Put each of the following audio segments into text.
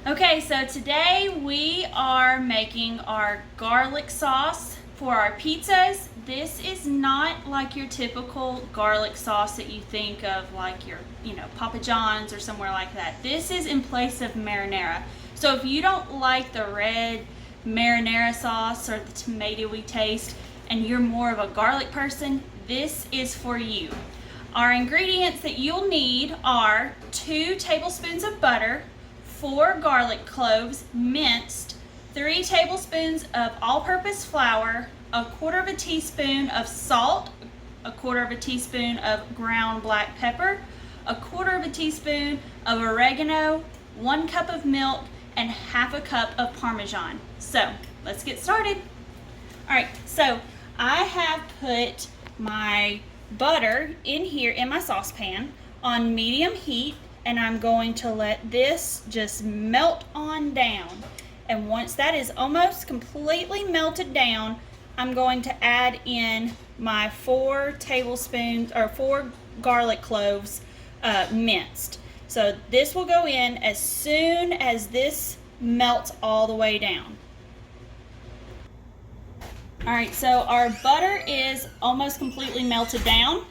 Okay, so today we are making our garlic sauce for our pizzas. This is not like your typical garlic sauce that you think of, like your, Papa John's or somewhere like that. This is in place of marinara. So if you don't like the red marinara sauce or the tomatoey taste and you're more of a garlic person, this is for you. Our ingredients that you'll need are 2 tablespoons of butter, 4 garlic cloves minced, 3 tablespoons of all-purpose flour, 1/4 teaspoon of salt, 1/4 teaspoon of ground black pepper, 1/4 teaspoon of oregano, 1 cup of milk, and 1/2 cup of Parmesan. So let's get started. All right, so I have put my butter in here in my saucepan on medium heat, and I'm going to let this just melt on down. And once that is almost completely melted down, I'm going to add in my 4 tablespoons or 4 garlic cloves minced. So this will go in as soon as this melts all the way down. All right, so our butter is almost completely melted down,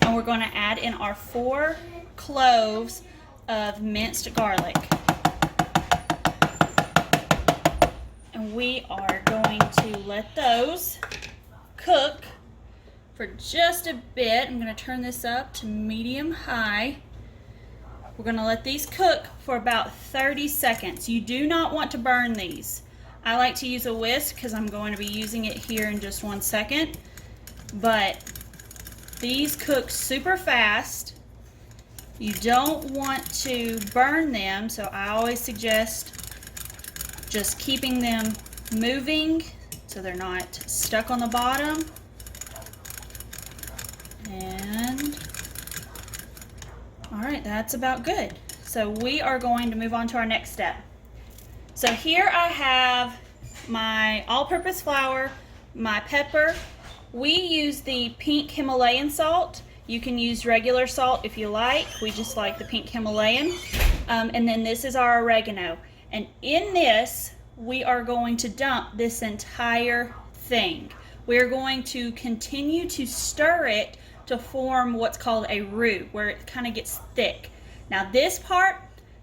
and we're going to add in our 4 cloves of minced garlic. And we are going to let those cook for just a bit. I'm going to turn this up to medium high. We're going to let these cook for about 30 seconds. You do not want to burn these. I like to use a whisk because I'm going to be using it here in just 1 second. But these cook super fast. You don't want to burn them, so I always suggest just keeping them moving so they're not stuck on the bottom. And all right, that's about good. So we are going to move on to our next step. So here I have my all-purpose flour, my pepper. We use the pink Himalayan salt. You can use regular salt if you like. We just like the pink Himalayan. And then this is our oregano. And in this, we are going to dump this entire thing. We're going to continue to stir it to form what's called a roux, where it kind of gets thick. Now this part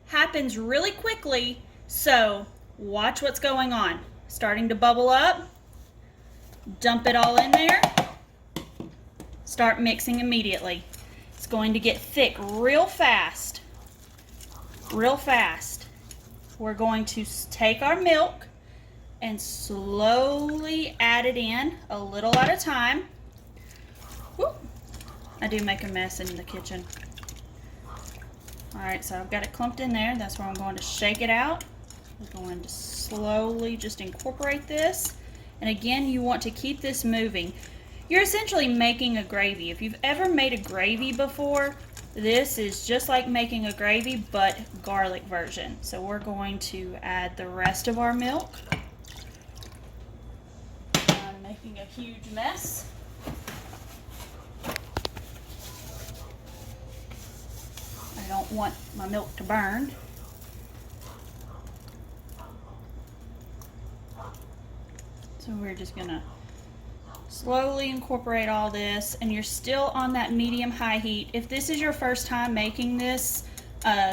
happens really quickly, so watch what's going on. Starting to bubble up. Dump it all in there. Start mixing immediately. It's going to get thick real fast. Real fast. We're going to take our milk and slowly add it in a little at a time. Whoop. I do make a mess in the kitchen. Alright, so I've got it clumped in there. That's where I'm going to shake it out. We're going to slowly just incorporate this. And again, you want to keep this moving. You're essentially making a gravy. If you've ever made a gravy before, this is just like making a gravy, but garlic version. So we're going to add the rest of our milk. I'm making a huge mess. I don't want my milk to burn. So we're just gonna slowly incorporate all this, and you're still on that medium-high heat. If this is your first time making this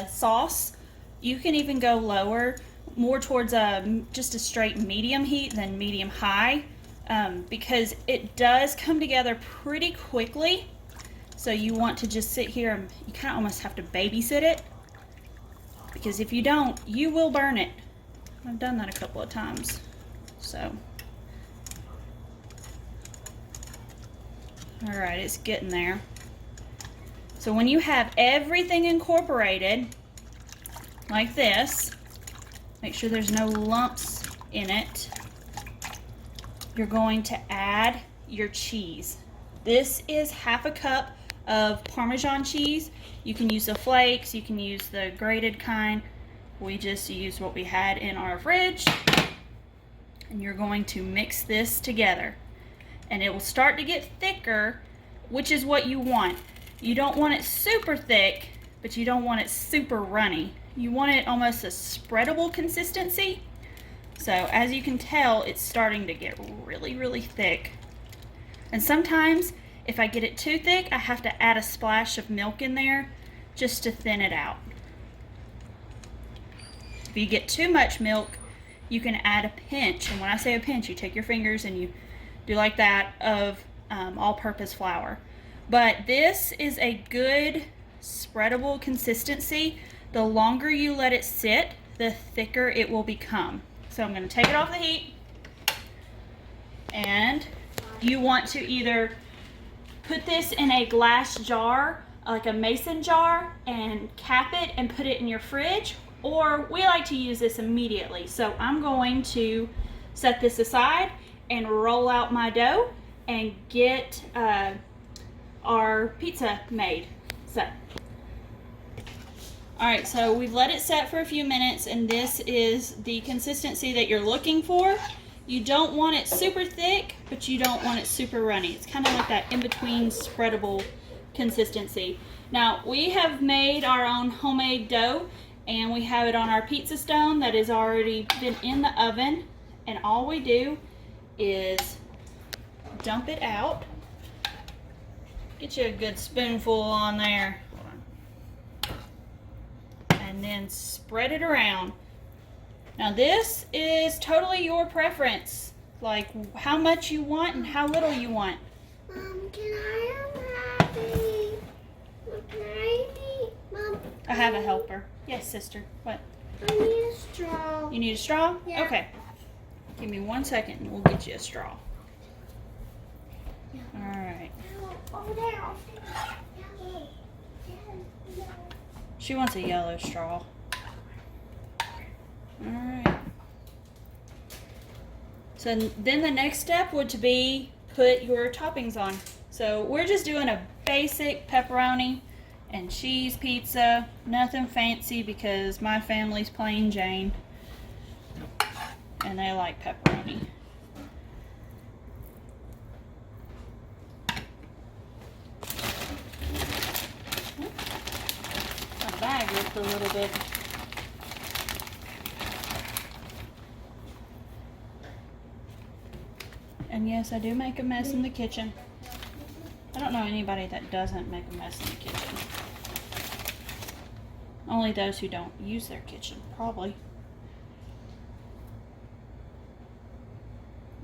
sauce, you can even go lower, more towards just a straight medium heat than medium-high, because it does come together pretty quickly. So you want to just sit here and you kind of almost have to babysit it, because if you don't, you will burn it. I've done that a couple of times. So. All right, it's getting there. So when you have everything incorporated like this, make sure there's no lumps in it. You're going to add your cheese. This is 1/2 cup of Parmesan cheese. You can use the flakes, you can use the grated kind. We just used what we had in our fridge. And you're going to mix this together. And it will start to get thicker, which is what you want. You don't want it super thick, but you don't want it super runny. You want it almost a spreadable consistency. So as you can tell, it's starting to get really, really thick. And sometimes if I get it too thick, I have to add a splash of milk in there just to thin it out. If you get too much milk, you can add a pinch. And when I say a pinch, you take your fingers and you do like that of all-purpose flour. But this is a good spreadable consistency. The longer you let it sit, the thicker it will become. So I'm going to take it off the heat, and you want to either put this in a glass jar, like a mason jar, and cap it and put it in your fridge, or we like to use this immediately. So I'm going to set this aside and roll out my dough and get our pizza made. So, alright, so we've let it set for a few minutes, and this is the consistency that you're looking for. You don't want it super thick, but you don't want it super runny. It's kind of like that in-between spreadable consistency. Now, we have made our own homemade dough, and we have it on our pizza stone that has already been in the oven, and all we do is dump it out. Get you a good spoonful on there. And then spread it around. Now this is totally your preference, like how much you want and how little you want. Mom, can I have a Can I Mom? I have a helper. Yes, sister. What? I need a straw. You need a straw? Yeah. Okay. Give me 1 second and we'll get you a straw. Yeah. All right. Over there. She wants a yellow straw. Alright. So then the next step would to be put your toppings on. So we're just doing a basic pepperoni and cheese pizza. Nothing fancy because my family's plain Jane. And they like pepperoni. My bag ripped a little bit. And yes, I do make a mess in the kitchen. I don't know anybody that doesn't make a mess in the kitchen. Only those who don't use their kitchen, probably.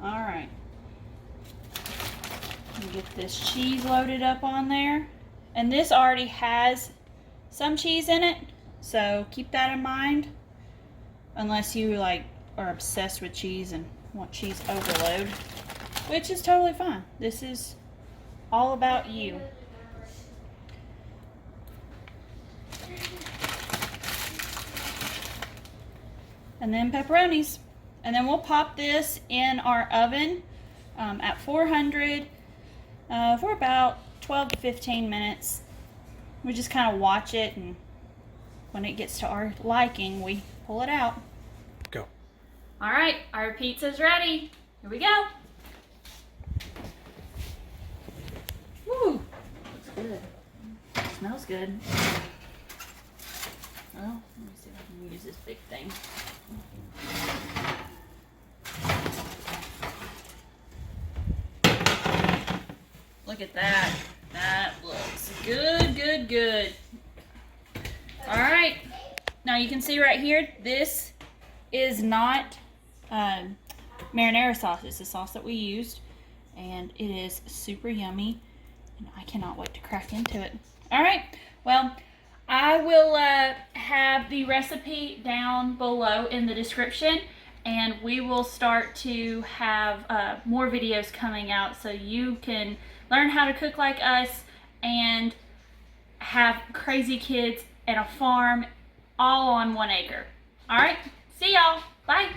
Alright. Get this cheese loaded up on there. And this already has some cheese in it, so keep that in mind. Unless you like are obsessed with cheese and want cheese overload, which is totally fine. This is all about you. And then pepperonis. And then we'll pop this in our oven at 400 for about 12 to 15 minutes. We just kind of watch it, and when it gets to our liking, we pull it out. Go. All right, our pizza's ready. Here we go. Woo, looks good. Smells good. Well, let me see if I can use this big thing. Look at that. That looks good, good, good. All right. Now you can see right here, this is not marinara sauce. It's the sauce that we used, and it is super yummy, and I cannot wait to crack into it. All right. Well, I will have the recipe down below in the description, and we will start to have more videos coming out so you can learn how to cook like us and have crazy kids and a farm all on 1 acre. All right, see y'all. Bye.